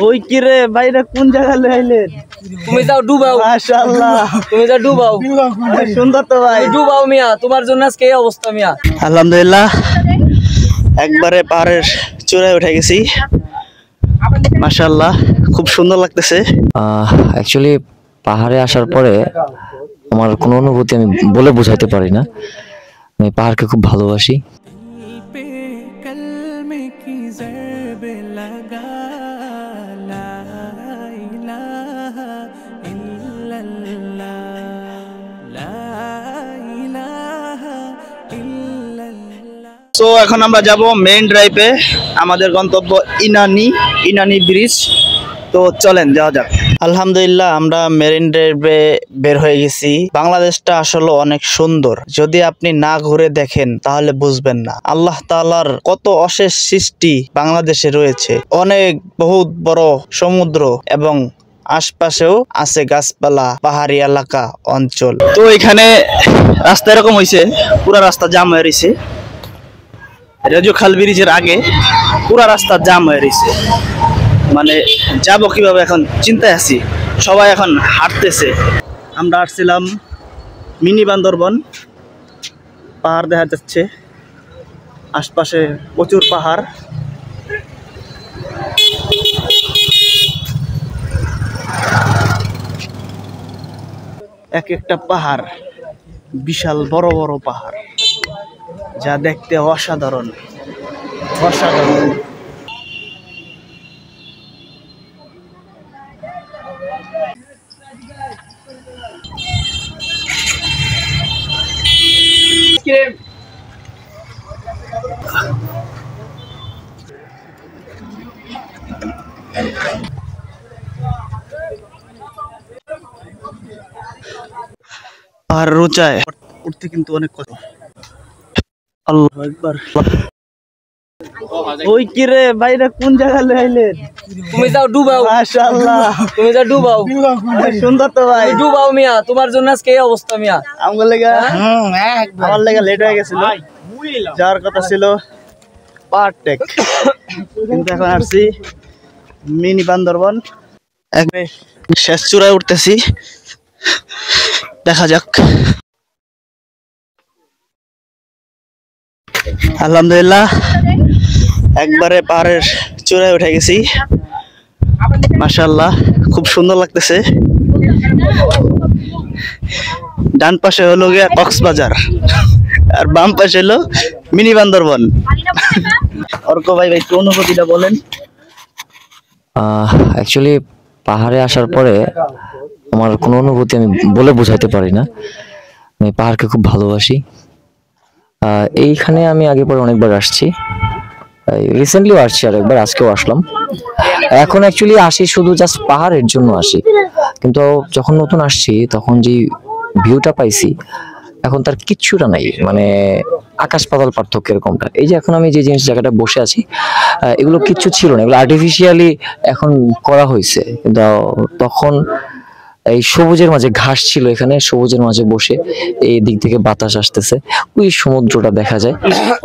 ওই কি রে ভাইরা কোন জায়গা লইলেন? তুমি যাও ডুবাও। মাশাআল্লাহ, তুমি যাও ডুবাও। সুন্দর তো ভাই। ডুবাও মিয়া, তোমার জন্য আজকে এই অবস্থা মিয়া। আলহামদুলিল্লাহ, একবারে পাহাড়ের চূড়ায় উঠে গেছি। মাশাআল্লাহ, খুব সুন্দর লাগতেছে। অ্যাকচুয়ালি পাহাড়ে আসার পরে আমার কোনো অনুভূতি আমি বলে বোঝাতে পারি না। আমি পাহাড়কে খুব ভালোবাসি। তো এখন আমরা যাব মেইন ড্রাইভে, আমাদের গন্তব্য ইনানি ব্রিজ। তো চলেন যাওয়া যাক। আলহামদুলিল্লাহ, আমরা মেরিন ড্রাইভে বের হয়ে গেছি। বাংলাদেশটা আসলে অনেক সুন্দর, যদি আপনি না ঘুরে দেখেন তাহলে বুঝবেন না। আল্লাহ তাআলার কত অশেষ সৃষ্টি বাংলাদেশে রয়েছে। অনেক বহুত বড় সমুদ্র এবং আশপাশেও আছে গাছপালা, পাহাড়ি এলাকা অঞ্চল। তো এখানে রাস্তা এরকম হয়েছে, পুরা রাস্তা জাম হয়ে রয়েছে। রেজো খাল ব্রিজের আগে পুরা রাস্তা জাম হয়ে রয়েছে, মানে যাবো কিভাবে এখন চিন্তায় আছি। সবাই এখন হাঁটতেছে। আমরা আসছিলাম মিনি বান্দরবন। পাহাড় দেখা যাচ্ছে, আশপাশে প্রচুর পাহাড়। এক একটা পাহাড় বিশাল বড় বড় পাহাড়, যা দেখতে অসাধারণ অসাধারণ। আর উঁচায় উঠতে কিন্তু অনেক কষ্ট। আল্লাহু আকবার। ওই কি রে ভাইরা কোন জায়গা লইলেন? তুমি যাও ডুবাও। মাশাআল্লাহ, তুমি যাও ডুবাও। সুন্দর তো ভাই। ডুবাও মিয়া, তোমার জন্য আজকে এই অবস্থা মিয়া। আমার লেগা লেট হয়ে গেছিল, যাওয়ার কথা ছিল পারটেক, কিন্তু এখন আসছি মিনি বান্দরবন। শেষ চূড়ায় উঠতেছি, দেখা যাক। আলহামদুলিল্লাহ, একবারে পাহাড়ের চূড়ায় উঠে গেছি। মাশাআল্লাহ, খুব সুন্দর লাগতেছে। ডান পাশে হলো গিয়া কক্সবাজার আর বাম পাশে হলো মিনি বান্দরবন। অর্ক ভাই, একটু অনুভূতিটা বলেন। অ্যাকচুয়ালি পাহাড়ে আসার পরে আমার কোনো অনুভূতি আমি বলে বোঝাতে পারি না। আমি পাহাড়কে খুব ভালোবাসি। এইখানে আমি আগে পরে অনেকবার আসছি, রিসেন্টলিও আসছি, আর একবার আজকেও আসলাম। এখন অ্যাকচুয়ালি আসি শুধু জাস্ট পাহাড়ের জন্য আসি, কিন্তু যখন নতুন আসছি তখন যে ভিউটা পাইছি এখন তার কিচ্ছুটা নাই, মানে আকাশ পাতাল পার্থক্য এরকমটা। এই যে এখন আমি যে জায়গাটা বসে আছি, এগুলো কিচ্ছু ছিল না, এগুলো আর্টিফিশিয়ালি এখন করা হয়েছে। কিন্তু তখন এই সবুজের মাঝে ঘাস ছিল, এখানে সবুজের মাঝে বসে এই দিক থেকে বাতাস আসতেছে, ওই সমুদ্রটা দেখা যায়।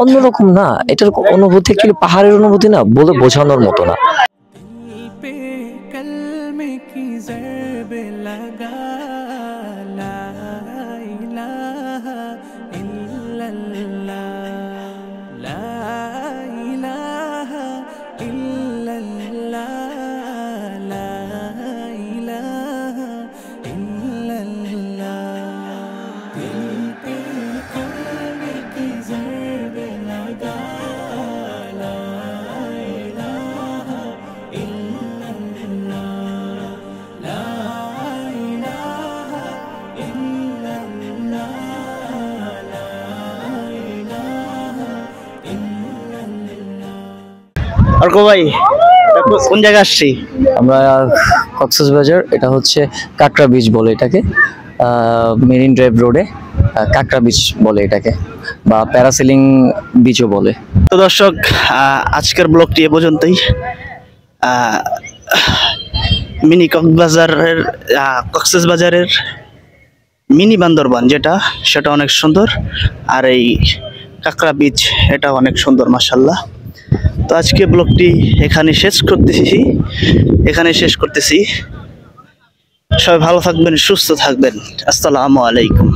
অন্যরকম না, এটার অনুভূতি অ্যাকচুয়ালি পাহাড়ের অনুভূতি না, বলে বোঝানোর মতো না। অর্ক ভাই, কোন জায়গা আসছি আমরা? কক্সবাজার, এটা হচ্ছে কাঁকড়া বিচ বলে এটাকে, মেরিন ড্রাইভ রোডে কাঁকড়া বিচ বলে এটাকে, বা প্যারাসেলিং বিচও বলে। তো দর্শক, আজকের ব্লগটি এ পর্যন্তই। মিনি কক্সবাজারের মিনি বান্দরবান যেটা, সেটা অনেক সুন্দর। আর এই কাঁকড়া বিচ, এটা অনেক সুন্দর মাশাআল্লাহ। তো আজকে ব্লগটি এখানে শেষ করতেছি। সবাই ভালো থাকবেন, সুস্থ থাকবেন। আসসালামু আলাইকুম।